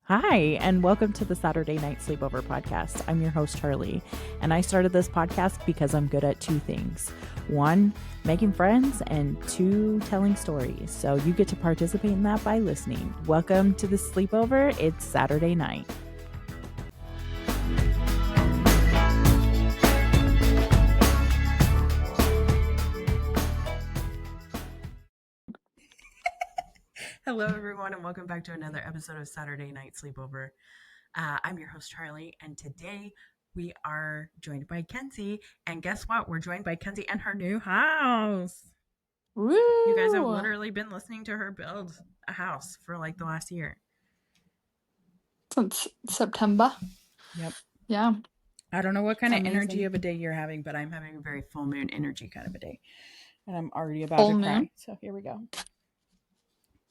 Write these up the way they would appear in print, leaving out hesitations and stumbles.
Hi, and welcome to the Saturday Night Sleepover podcast. I'm your host, Charli, and I started this podcast because I'm good at two things. One, making friends, and two, telling stories. So you get to participate in that by listening. Welcome to the sleepover. It's Saturday night. Hello, everyone, and welcome back to another episode of Saturday Night Sleepover. I'm your host, Charli, and today we are joined by Kenzie. And guess what? We're joined by Kenzie and her new house. Woo! You guys have literally been listening to her build a house for like the last year. Since September. Yep. Yeah. I don't know what kind of energy of a day you're having, but I'm having a very full moon energy kind of a day. And I'm already about to cry. So here we go.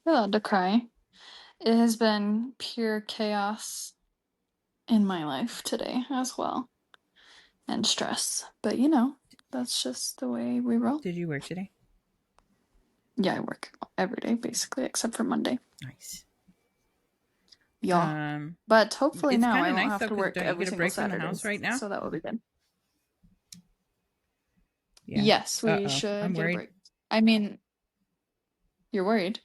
You're allowed to cry. It has been pure chaos in my life today as well. And stress. But you know, that's just the way we roll. Did you work today? Yeah, I work every day basically, except for Monday. Nice. Yeah. But hopefully now I won't have to work every single Saturday. The house right now? So that will be good. Yeah. Yes, we should get a break. I mean, you're worried.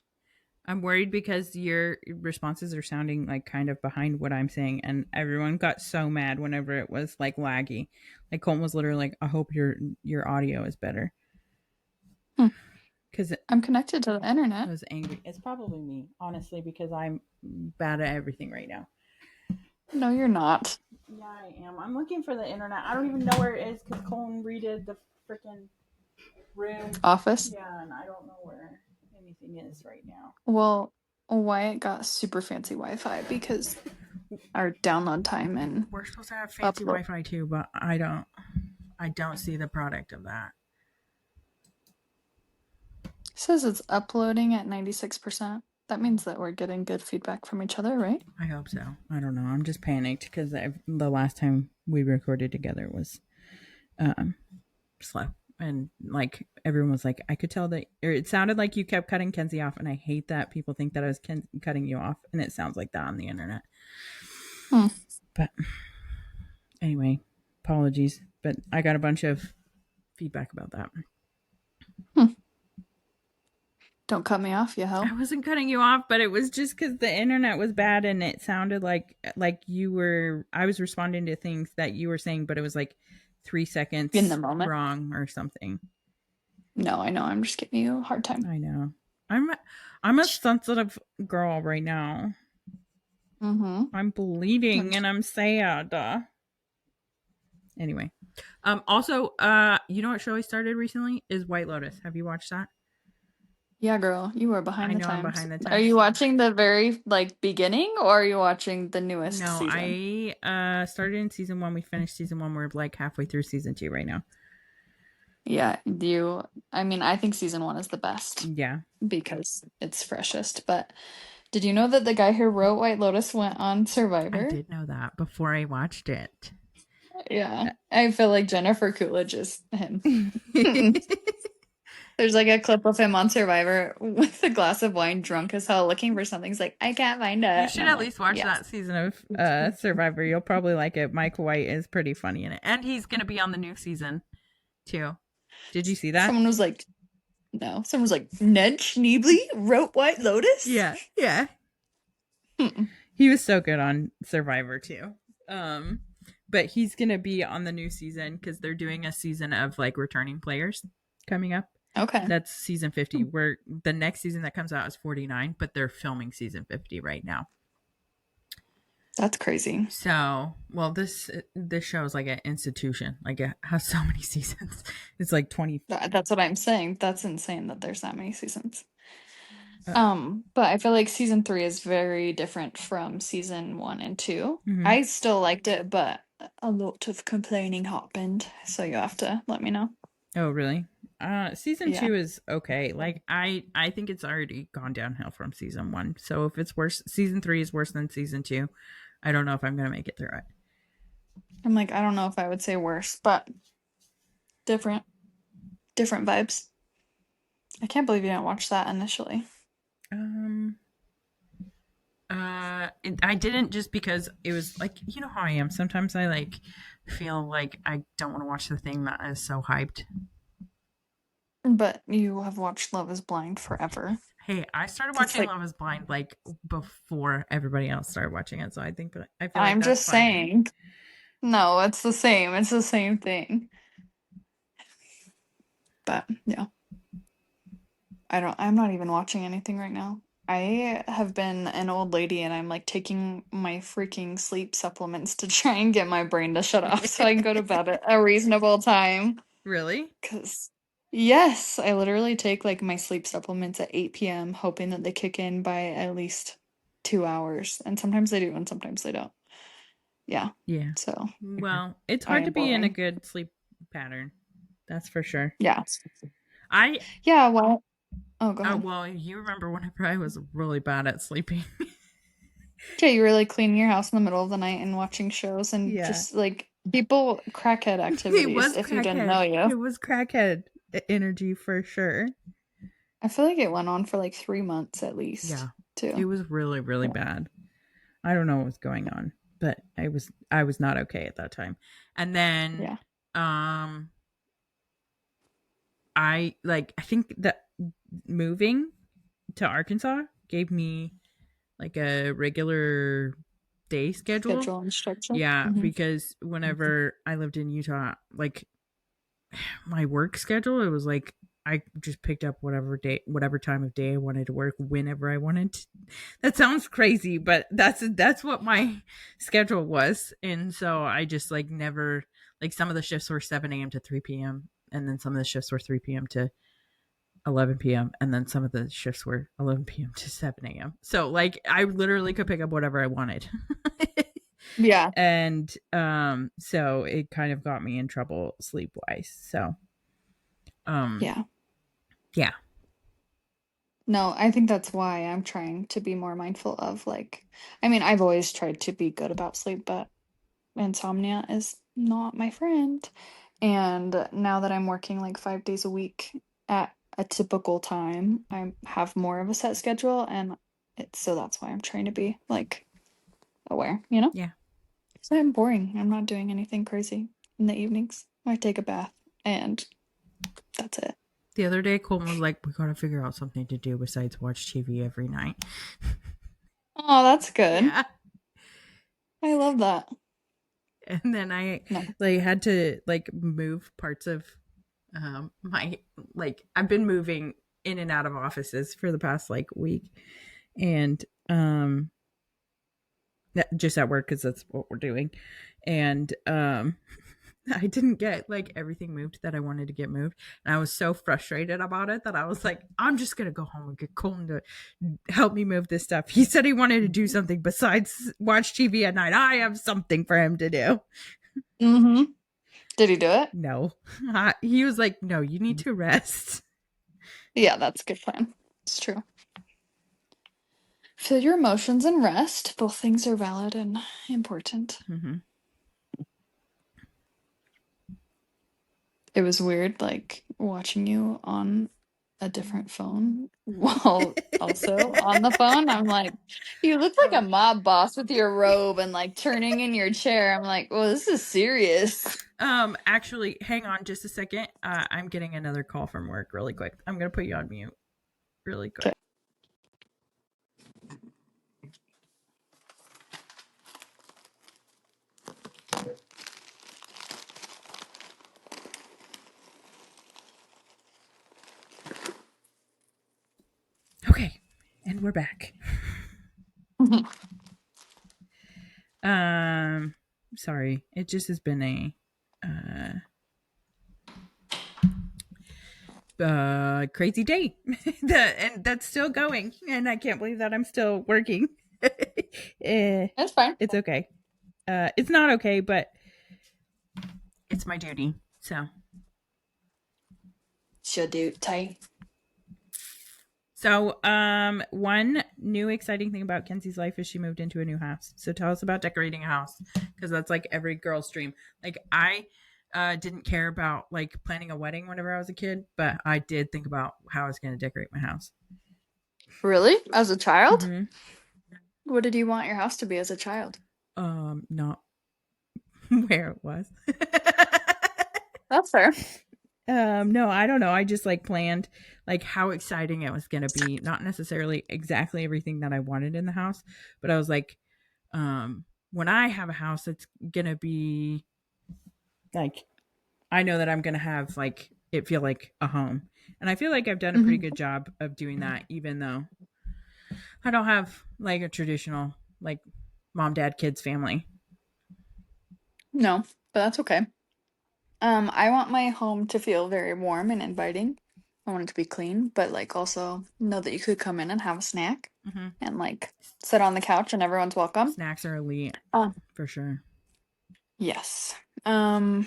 I'm worried because your responses are sounding like kind of behind what I'm saying, and everyone got so mad whenever it was like laggy. Like Colton was literally like, "I hope your audio is better." Because I'm connected to the internet. I was angry. It's probably me, honestly, because I'm bad at everything right now. No, you're not. Yeah, I am. I'm looking for the internet. I don't even know where it is because Colton redid the freaking room office. Yeah, and I don't know where anything is right now. Well, Wyatt got super fancy Wi-Fi because our download time and we're supposed to have fancy Wi-Fi too, but I don't see the product of that. It says it's uploading at 96%. That means that we're getting good feedback from each other, right? I hope so. I don't know. I'm just panicked because the last time we recorded together was slow. And like everyone was like, I could tell that, or it sounded like you kept cutting Kenzie off, and I hate that people think that I was cutting you off, and it sounds like that on the internet. But anyway, apologies, but I got a bunch of feedback about that. Don't cut me off, you hoe. I wasn't cutting you off, but it was just because the internet was bad, and it sounded like you were. I was responding to things that you were saying, but it was like 3 seconds in the moment wrong or something. No, I know. I'm just giving you a hard time. I know. I'm a sensitive girl right now. I'm bleeding and I'm sad. Anyway, also, you know what show I started recently is White Lotus. Have you watched that? Yeah, girl, you are behind the times. I'm behind the times. Are you watching the very beginning, or are you watching the newest season? No, I started in season 1. We finished season 1. We're like halfway through season 2 right now. Yeah, I think season 1 is the best. Yeah. Because it's freshest. But did you know that the guy who wrote White Lotus went on Survivor? I did know that before I watched it. Yeah. I feel like Jennifer Coolidge is him. There's like a clip of him on Survivor with a glass of wine, drunk as hell, looking for something. He's like, I can't find it. You should at least watch that season of Survivor. You'll probably like it. Mike White is pretty funny in it. And he's going to be on the new season, too. Did you see that? Someone was like, no. Someone was like, Ned Schneebly wrote White Lotus? Yeah. He was so good on Survivor, too. But he's going to be on the new season because they're doing a season of like returning players coming up. Okay. That's season 50. Where the next season that comes out is 49, but they're filming season 50 right now. That's crazy. So, well, this show is like an institution. Like it has so many seasons. It's like 20. That's what I'm saying. That's insane that there's that many seasons. But I feel like season 3 is very different from season 1 and 2. I still liked it, but a lot of complaining happened. So you have to let me know. Oh, really? Season 2 is okay. Like I think it's already gone downhill from season 1. So if it's worse, season 3 is worse than season 2. I don't know if I'm gonna make it through it. I'm like, I don't know if I would say worse, but different vibes. I can't believe you didn't watch that initially. I didn't, just because it was like, you know how I am. Sometimes I like feel like I don't want to watch the thing that is so hyped. But you have watched Love is Blind forever. Hey, I started It's watching like, Love is Blind like before everybody else started watching it, so I feel like I'm that's just fine. saying. No, it's the same. It's the same thing. But yeah. I'm not even watching anything right now. I have been an old lady and I'm like taking my freaking sleep supplements to try and get my brain to shut off so I can go to bed at a reasonable time. Really? Cause yes, I literally take like my sleep supplements at 8 p.m. hoping that they kick in by at least 2 hours. And sometimes they do and sometimes they don't. Yeah. Yeah. So Well, it's I hard to am be in a boring. good sleep pattern. That's for sure. Yeah. I Yeah, well, oh, go ahead. well, you remember whenever I was really bad at sleeping. Yeah, you were like cleaning your house in the middle of the night and watching shows and Yeah. just like people crackhead It activities was if you didn't know crackhead. you. It was crackhead energy for sure. I feel like it went on for like 3 months at Yeah. least, It too. was really, really Yeah. bad. I don't know what was going on, but I was not okay at that time. And then Yeah. um I think that moving to Arkansas gave me like a regular day schedule. Schedule and structure. Yeah, Hmm. because whenever I lived in Utah, like my work schedule, it was like I just picked up whatever time of day I wanted to work whenever I wanted to. That sounds crazy, but that's what my schedule was. And so I just like never, like, some of the shifts were 7 a.m. to 3 p.m. and then some of the shifts were 3 p.m. to 11 p.m. and then some of the shifts were 11 p.m. to 7 a.m. So like I literally could pick up whatever I wanted. Yeah. And so it kind of got me in trouble sleep wise. So um Yeah. yeah. No, I think that's why I'm trying to be more mindful of like, I mean, I've always tried to be good about sleep, but insomnia is not my friend. And now that I'm working like 5 days a week at a typical time, I have more of a set schedule and it's so that's why I'm trying to be like aware, you know? Yeah. So I'm boring. I'm not doing anything crazy in the evenings. I take a bath and that's it. The other day Colton was like, we gotta figure out something to do besides watch TV every night. Oh, that's good. Yeah. I love that. And then I No. like had to like move parts of my, like, I've been moving in and out of offices for the past like week. And just at work, because that's what we're doing. And I didn't get like everything moved that I wanted to get moved, and I was so frustrated about it that I was like, I'm just gonna go home and get Colton to help me move this stuff. He said he wanted to do something besides watch TV at night. I have something for him to do. Mm-hmm. Did he do it? No. He was like, no, you need to rest. Yeah, that's a good plan. It's true. Feel your emotions and rest. Both things are valid and important. Mm-hmm. It was weird, like watching you on a different phone while also on the phone. I'm like, you look like a mob boss with your robe and like turning in your chair. I'm like, well, this is serious. Actually, hang on just a second. I'm getting another call from work really quick. I'm gonna put you on mute really quick. Okay. Okay, and we're back. Sorry, it just has been a crazy day. And that's still going, and I can't believe that I'm still working. That's fine. It's okay. It's not okay, but it's my duty. So Should do tight. So, one new exciting thing about Kenzie's life is she moved into a new house. So tell us about decorating a house, because that's like every girl's dream. Like I didn't care about like planning a wedding whenever I was a kid, but I did think about how I was going to decorate my house. Really? As a child? Mm-hmm. What did you want your house to be as a child? Not where it was. That's fair. No, I don't know. I just like planned like how exciting it was gonna be. Not necessarily exactly everything that I wanted in the house, but I was like, when I have a house, it's gonna be like I know that I'm gonna have like it feel like a home. And I feel like I've done a pretty Hmm. good job of doing that, even though I don't have like a traditional like mom, dad, kids family. No, but that's okay. I want my home to feel very warm and inviting. I want it to be clean, but like also know that you could come in and have a snack Mm-hmm. and like sit on the couch and everyone's welcome. Snacks are elite Oh, for sure. yes. Um,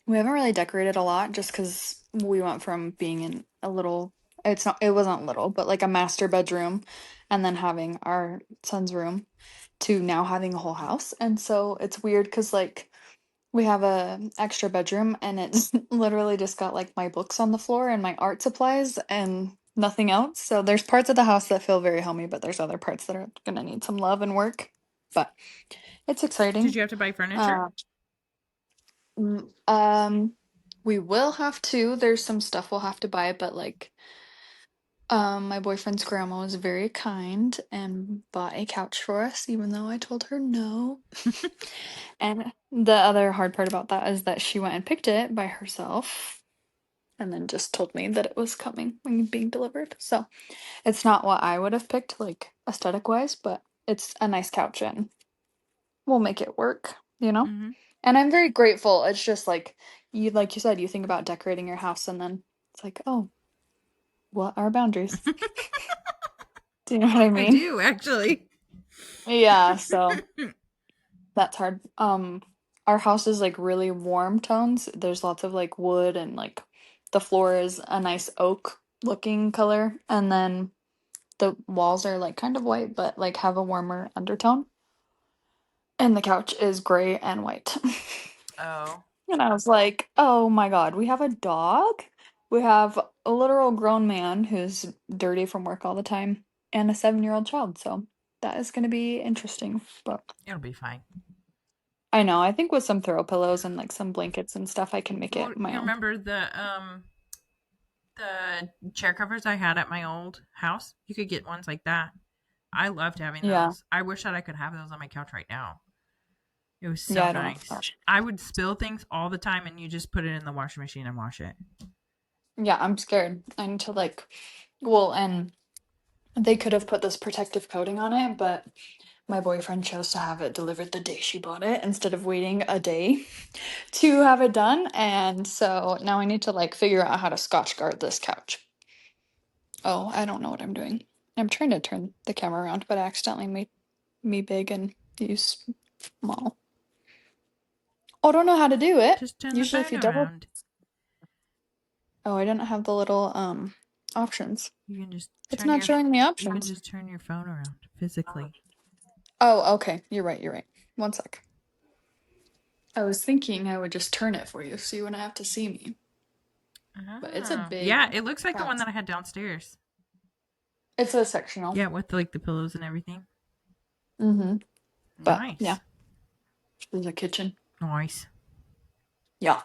we haven't really decorated a lot just because we went from being in a little, it wasn't little, but like a master bedroom and then having our son's room to now having a whole house. And so it's weird because like we have a extra bedroom and it's literally just got like my books on the floor and my art supplies and nothing else. So there's parts of the house that feel very homey, but there's other parts that are gonna need some love and work. But it's Did exciting. you have to buy furniture? Uh, mm, um, we will have to. There's some stuff we'll have to buy, but like, my boyfriend's grandma was very kind and bought a couch for us, even though I told her no. And the other hard part about that is that she went and picked it by herself and then just told me that it was coming and being delivered. So it's not what I would have picked, like aesthetic wise, but it's a nice couch and we'll make it work, you know? Mm-hmm. And I'm very grateful. It's just like you said, you think about decorating your house and then it's like, oh, what are boundaries? Do you know what I I mean? do actually. Yeah, so that's hard. Our house is like really warm tones. There's lots of like wood and like the floor is a nice oak looking color, and then the walls are like kind of white but like have a warmer undertone. And the couch is gray and white. Oh. And I was like, "Oh my God, we have a dog? We have a literal grown man who's dirty from work all the time and a 7-year-old child." So that is going to be interesting, but It'll be fine. I know. I think with some throw pillows and like some blankets and stuff, I can make Well, it my you own. remember the chair covers I had at my old house? You could get ones like that. I loved having Yeah. those. I wish that I could have those on my couch right now. It was Yeah, so I don't have nice. that. I would spill things all the time and you just put it in the washing machine and wash it. Yeah, I'm scared. I need to like, well, and they could have put this protective coating on it, but my boyfriend chose to have it delivered the day she bought it instead of waiting a day to have it done. And so now I need to like figure out how to Scotch guard this couch. Oh, I don't know what I'm doing. I'm trying to turn the camera around, but I accidentally made me big and you small. Oh, I don't know how to do it. Just turn the Usually if phone you double. around. Oh, I didn't have the little options. You can just It's turn not your showing me you can options. just turn your phone around physically. Oh, okay. You're right. You're right. One sec. I was thinking I would just turn it for you so you wouldn't have to see me. But it's a Oh. big Yeah, it looks like the one couch. that I had downstairs. It's a sectional. Yeah, with like the pillows and everything. Mm-hmm. But yeah, Nice. there's a kitchen. Nice. Yeah.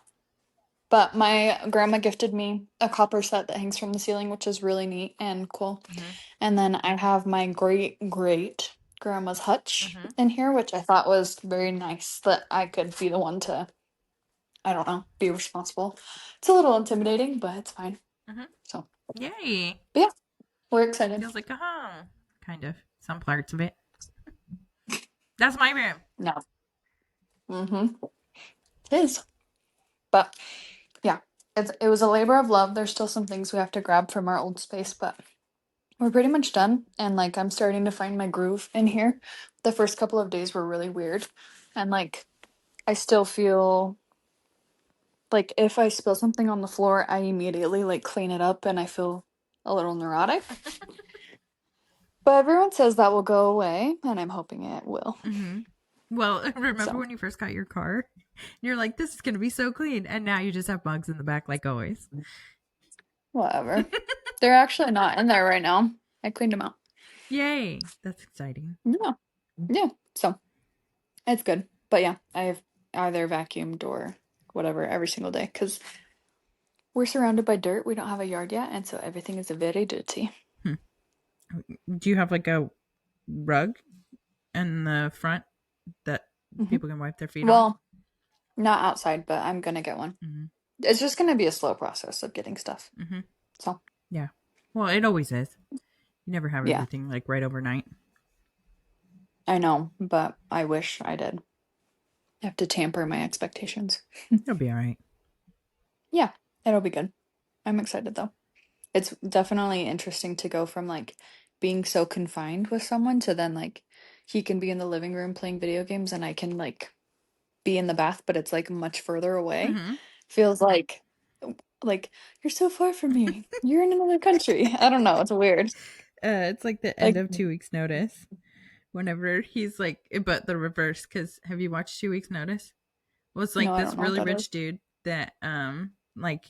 But my grandma gifted me a copper set that hangs from the ceiling, which is really neat and cool. Mm-hmm. And then I have my great grandma's hutch Mm-hmm. in here, which I thought was very nice that I could be the one to, I don't know, be responsible. It's a little intimidating, but it's fine. Mm-hmm. So, Yay. but yeah, we're excited. Feels like a home. Kind of. Some parts of it. That's my room. No. Mm-hmm. It is. But yeah, it was a labor of love. There's still some things we have to grab from our old space, but we're pretty much done. And like I'm starting to find my groove in here. The first couple of days were really weird. And like I still feel like if I spill something on the floor, I immediately like clean it up and I feel a little neurotic. But everyone says that will go away, and I'm hoping it will. Mm-hmm. Well, remember So, when you first got your car? You're like, this is going to be so clean. And now you just have bugs in the back, like always. whatever. They're actually not in there right now. I cleaned them out. Yay! That's exciting. Yeah. Yeah. So it's good. But yeah, I've either vacuumed or whatever every single day because we're surrounded by dirt. We don't have a yard yet, and so everything is very dirty. Hmm. Do you have like a rug in the front that Hmm. people can wipe their feet on? Well, not outside, but I'm gonna get one. Mm-hmm. It's just gonna be a slow process of getting stuff. Mm-hmm. So Yeah. Well, it always is. You never have yeah, everything like right overnight. I know, but I wish I did. I have to tamper my expectations. It'll be all right. Yeah, it'll be good. I'm excited though. It's definitely interesting to go from like being so confined with someone to then like he can be in the living room playing video games and I can like be in the bath, but it's like much further away. Mm-hmm. Feels like you're so far from me. You're in another country. I don't know. It's weird. It's like the end Like of 2 weeks notice. Whenever he's like, but the reverse. Because have you watched 2 weeks notice? Well, it's no, like I this don't know what really that rich is. dude that like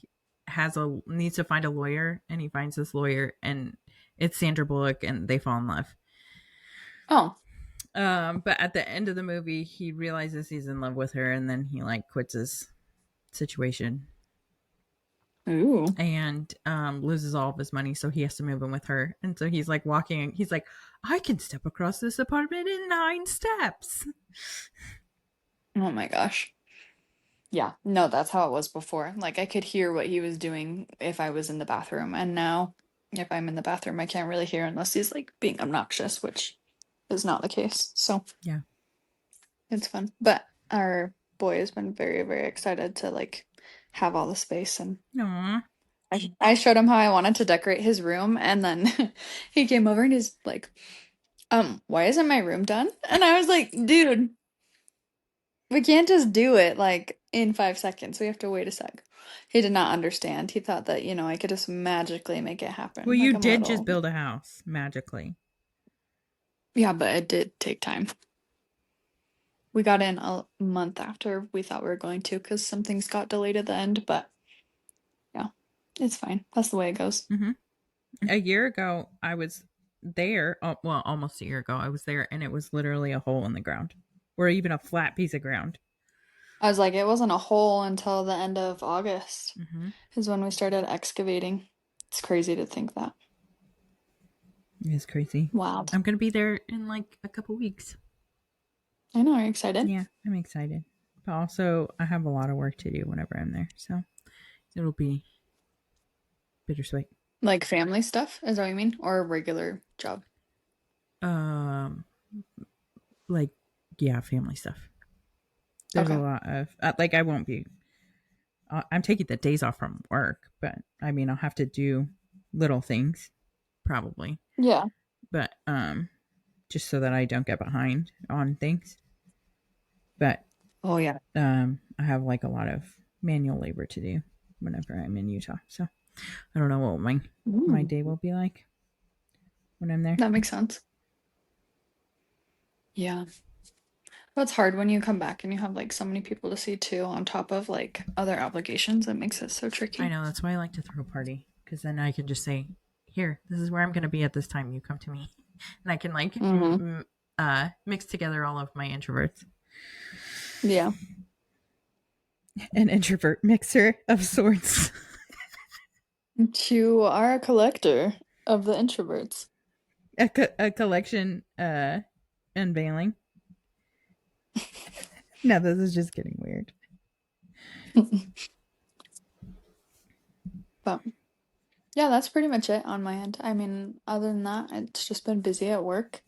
needs to find a lawyer, and he finds this lawyer, and it's Sandra Bullock, and they fall in love. Oh, But at the end of the movie, he realizes he's in love with her, and then he like quits his situation ooh. and loses all of his money, so he has to move in with her. And so he's like walking, he's like, I can step across this apartment in 9 steps. Oh my gosh. Yeah, no, that's how it was before. Like I could hear what he was doing if I was in the bathroom, and now if I'm in the bathroom, I can't really hear unless he's like being obnoxious, which is not the case. So Yeah. it's fun. But our boy has been very, very excited to like have all the space, and Aww. I showed him how I wanted to decorate his room, and then he came over and he's like, why isn't my room done? And I was like, dude, we can't just do it like in 5 seconds. We have to wait a sec. He did not understand. He thought that, I could just magically make it Well, happen. Like you I'm a did just little. build a house magically. Yeah, but it did take time. We got in a month after we thought we were going to because some things got delayed at the end, but yeah, it's fine. That's the way it goes. Mm-hmm. A year ago, I was there. Well, almost a year ago, I was there, and it was literally a hole in the ground, or even a flat piece of ground. I was like, it wasn't a hole until the end of August, Mm-hmm. is when we started excavating. It's crazy to think that. It's crazy. Wild. I'm gonna be there in like a couple weeks. I know. Are you excited? Yeah, I'm excited, but also I have a lot of work to do whenever I'm there, so it'll be bittersweet. Like family stuff, is that what you mean? Or a regular job? Um, like yeah, family stuff. There's a Okay. lot of like I won't be. I'm taking the days off from work, but I mean I'll have to do little things probably, Yeah. but just so that I don't get behind on things. But Oh, yeah. I have like a lot of manual labor to do whenever I'm in Utah, so I don't know what my Mm, day will be like when I'm there. that makes sense. Yeah. Well, it's hard when you come back and you have like so many people to see too, on top of like other obligations. It makes it so I tricky. know that's why I like to throw a party because then I can just say, "Here, this is where I'm going to be at this time. You come to me," and I can like Mm-hmm. mix together all of my introverts. Yeah. An introvert mixer of sorts. You are a collector of the introverts. A collection unveiling. No, this is just getting weird. But yeah, that's pretty much it on my end. I mean, other than that, it's just been busy at work.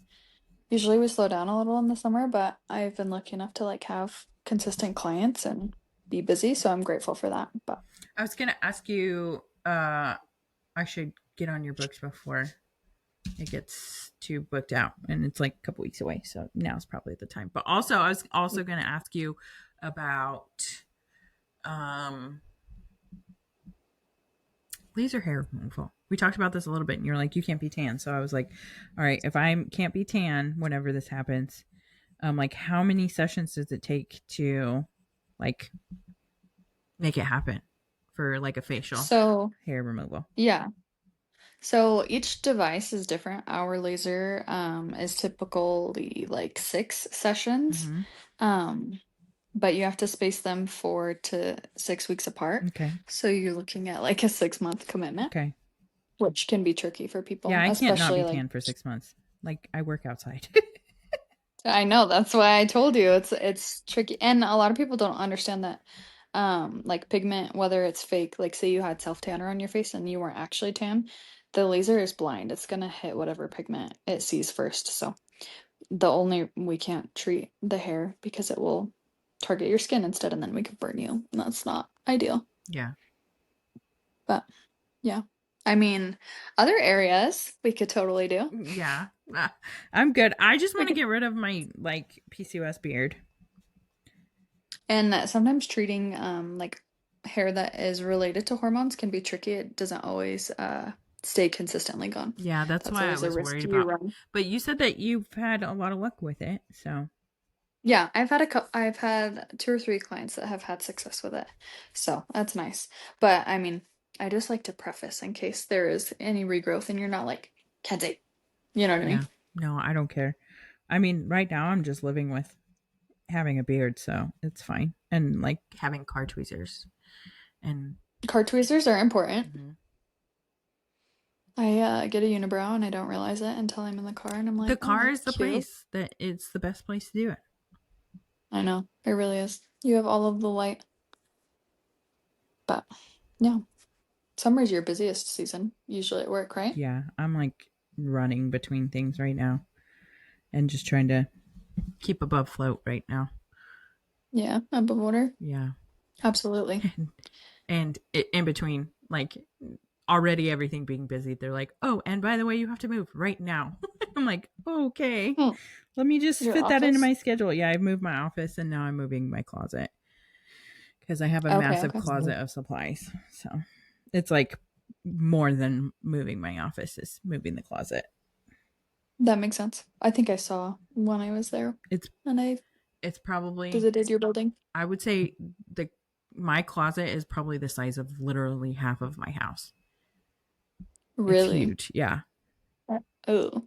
Usually we slow down a little in the summer, but I've been lucky enough to like have consistent clients and be busy, so I'm grateful for that. But I was going to ask you. I should get on your books before it gets too booked out, and it's like a couple weeks away. So now's probably the time. But also, I was also going to ask you about um laser hair removal. We talked about this a little bit, and you're like, you can't be tan. So I was like, all right, if I can't be tan whenever this happens, like, how many sessions does it take to, like, make it happen for like a facial so hair removal? yeah. So each device is different. Our laser is typically like 6 sessions. Mm-hmm. Um, but you have to space them 4 to 6 weeks apart. Okay. So you're looking at like a 6 month commitment, Okay. which can be tricky for Yeah, people, I can't not especially be like tan for 6 months. Like I work outside. I know that's why I told you it's tricky. And a lot of people don't understand that like pigment, whether it's fake, like say you had self tanner on your face and you weren't actually tan, the laser is blind. It's gonna hit whatever pigment it sees first. So the only we can't treat the hair because it will target your skin instead and then we could burn you. And that's not ideal. Yeah. But yeah. I mean, other areas we could totally do. Yeah. I'm good. I just We want to could, get rid of my like PCOS beard. and sometimes treating like hair that is related to hormones can be tricky. It doesn't always stay consistently gone. Yeah, that's That's why I always a was risk worried you about. run. But you said that you've had a lot of luck with it. So, Yeah, I've had 2 or 3 clients that have had success with it. So, that's nice. But I mean, I just like to preface in case there is any regrowth and you're not like, Kenzie, you know what I mean? yeah. No, I don't care. I mean, right now I'm just living with having a beard, so it's fine. And like having car tweezers. And Car tweezers are important. mhm. I get a unibrow and I don't realize it until I'm in the car and I'm The like, oh, car that's is the cute. place that it's the best place to do it. I know, it really is. You have all of the light. But yeah, summer's your busiest season, usually at work, right? Yeah, I'm like running between things right now and just trying to keep above float right now. Yeah, above water. Yeah. Absolutely. And in between, like already everything being busy, they're like, oh, and by the way, you have to move right now. I'm like, okay, Hmm. let me just Your fit that into office? my schedule. Yeah, I've moved my office and now I'm moving my closet because I have a Okay, massive okay. closet of supplies. So it's like more than moving my office is moving the closet. That makes sense. I think I saw when I was there It's and I it's probably, visited your building. I would say the my closet is probably the size of literally half of my house. It's Really? huge. Yeah. Oh,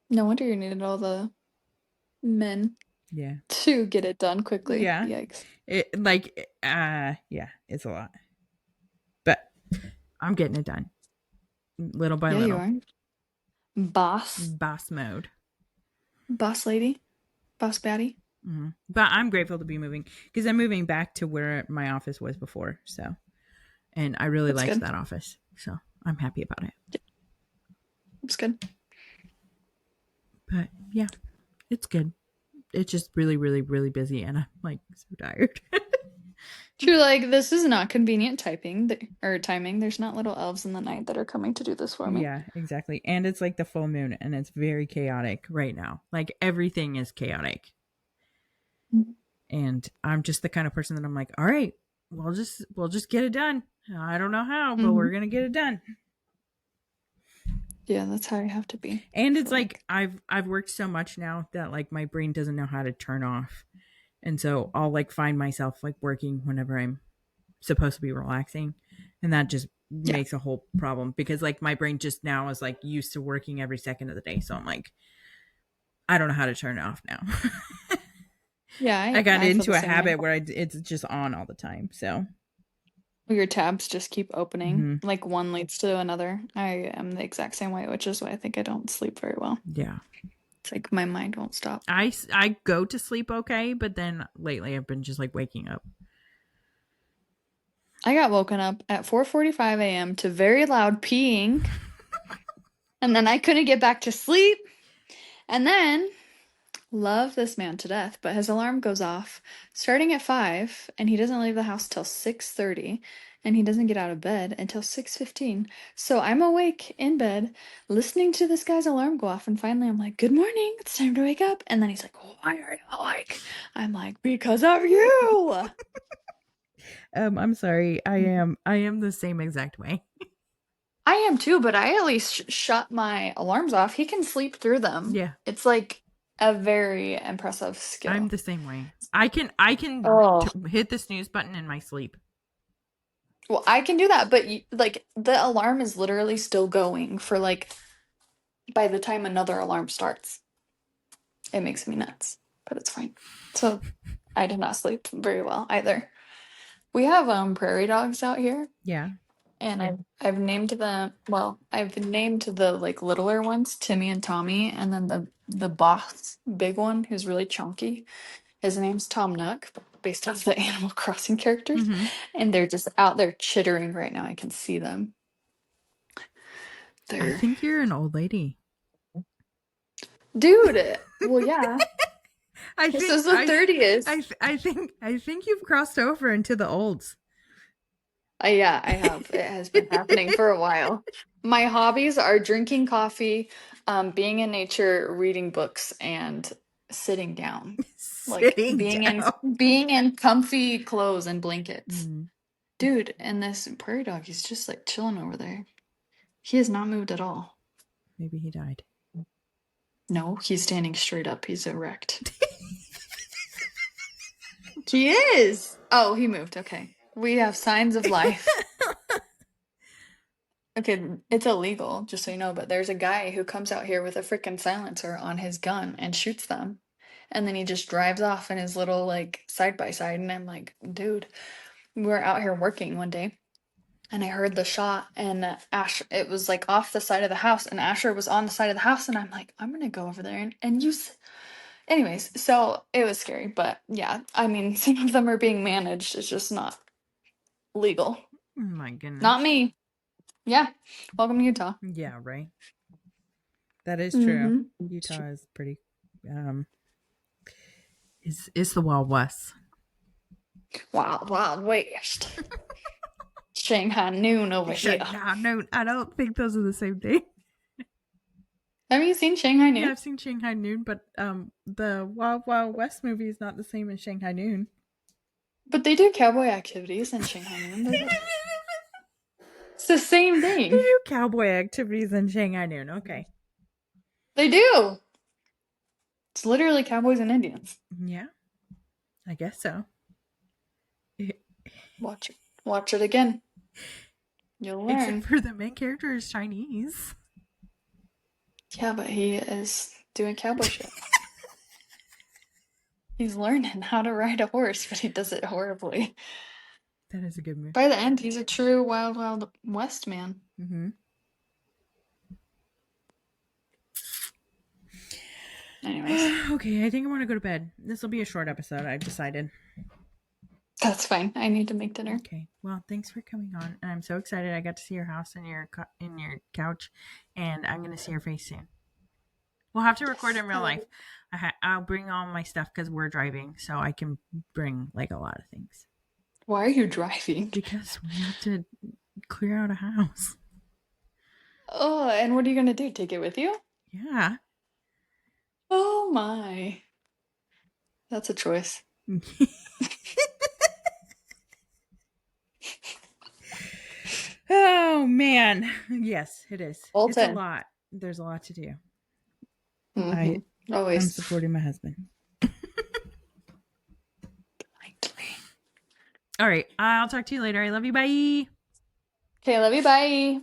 no wonder you needed all the men Yeah. to get it done quickly. Yeah. Yikes. It like yeah, it's a lot. But I'm getting it done little by Yeah, you little. are. Boss. Boss mode. Boss lady. Boss baddie. But I'm grateful to be moving because I'm moving back to where my office was before. So, and I really That's liked good. that office. So I'm happy about it. That's good. But yeah, it's good. It's just really, really, really busy, and I'm like so tired. True, like this is not convenient typing or timing. There's not little elves in the night that are coming to do this for me. Yeah, exactly. And it's like the full moon, and it's very chaotic right now. Like everything is chaotic. And I'm just the kind of person that I'm like, all right, we'll just get it done. I don't know how, but Mm-hmm. we're gonna get it done. Yeah, that's how you have to be. And I it's feel like like. I've worked so much now that like my brain doesn't know how to turn off. And so I'll like find myself like working whenever I'm supposed to be relaxing. And that just Yeah. makes a whole problem because like my brain just now is like used to working every second of the day. So I'm like, I don't know how to turn it off now. Yeah, I got I feel into the a same way. habit where it's just on all the time. So Your tabs just keep opening, mm-hmm. like one leads to another. I am the exact same way, which is why I think I don't sleep very well. Yeah. It's like my mind won't stop. I go to sleep okay, but then lately I've been just like waking up. I got woken up at 4:45 a.m. to very loud peeing, and then I couldn't get back to sleep. And then love this man to death, but his alarm goes off starting at 5 and he doesn't leave the house till 6:30 and he doesn't get out of bed until 6:15. So I'm awake in bed listening to this guy's alarm go off and finally I'm like, "Good morning. It's time to wake up." And then he's like, "Why are you awake?" I'm like, "Because of you." I'm sorry. I am the same exact way. I am too, but I at least shut my alarms off. He can sleep through them. Yeah. It's like a very impressive I'm skill. the same way. I can Oh, hit the snooze button in my sleep. Well, I can do that, but like the alarm is literally still going for like by the time another alarm starts. It makes me nuts, but it's fine. So I did not sleep very well either. We have prairie dogs out here, Yeah. and I've named them. Well, I've named the like littler ones Timmy and Tommy, and then the boss big one who's really chunky. His name's Tom Nook, based off the Animal Crossing characters, Mm-hmm. and they're just out there chittering right now. I can see them. I They're think you're an old lady. dude. Well, yeah. I This think is the 30th. I think you've crossed over into the olds. Yeah, I have. It has been happening for a while. My hobbies are drinking coffee, being in nature, reading books, and sitting down. Like Sitting down. being in comfy clothes and blankets. Mm, Dude, and this prairie dog, he's just like chilling over there. He has not moved at all. maybe he died. No, he's standing straight up. He's erect. He is. Oh, he moved. Okay. We have signs of life. Okay, it's illegal, just so you know, but there's a guy who comes out here with a freaking silencer on his gun and shoots them. And then he just drives off in his little like side by side. And I'm like, dude, we were out here working one day and I heard the shot and it was like off the side of the house and Asher was on the side of the house. And I'm like, I'm gonna go over there and use. Anyways, so it was scary, but yeah, I mean, some of them are being managed. It's just not legal. Oh my goodness. Not me. Yeah. Welcome to Utah. Yeah, right. That is true. Utah is pretty is the Wild West. Wild, wild west. Shanghai noon over here. Shanghai Noon. I don't think those are the same thing. Have you seen Shanghai Noon? Yeah, I've seen Shanghai Noon, but the Wild Wild West movie is not the same as Shanghai Noon. But they do cowboy activities in Shanghai Noon. It's the same thing. They do cowboy activities in Shanghai Noon. Okay. They do. It's literally cowboys and Indians. Yeah. I guess so. Watch it. Watch it again. You'll learn. Except for the main character is Chinese. Yeah, but he is doing cowboy shit. He's learning how to ride a horse, but he does it horribly. That is a good movie. By the end, he's a true Wild Wild West man. Mm-hmm. Anyways. Okay, I think I want to go to bed. This will be a short episode, I've decided. That's fine. I need to make dinner. Okay. Well, thanks for coming on. And I'm so excited I got to see your house and your couch, and I'm going to see your face soon. We'll have to record in real life. I'll bring all my stuff because we're driving, so I can bring like a lot of things. Why are you driving? Because we have to clear out a house. Oh, and what are you going to do? Take it with you? Yeah. Oh my. That's a choice. Oh man. Yes, it is. Bolton. It's a lot. There's a lot to do. Mm-hmm. I'm supporting my husband. All right. I'll talk to you later. I love you. Bye. Okay, love you. Bye.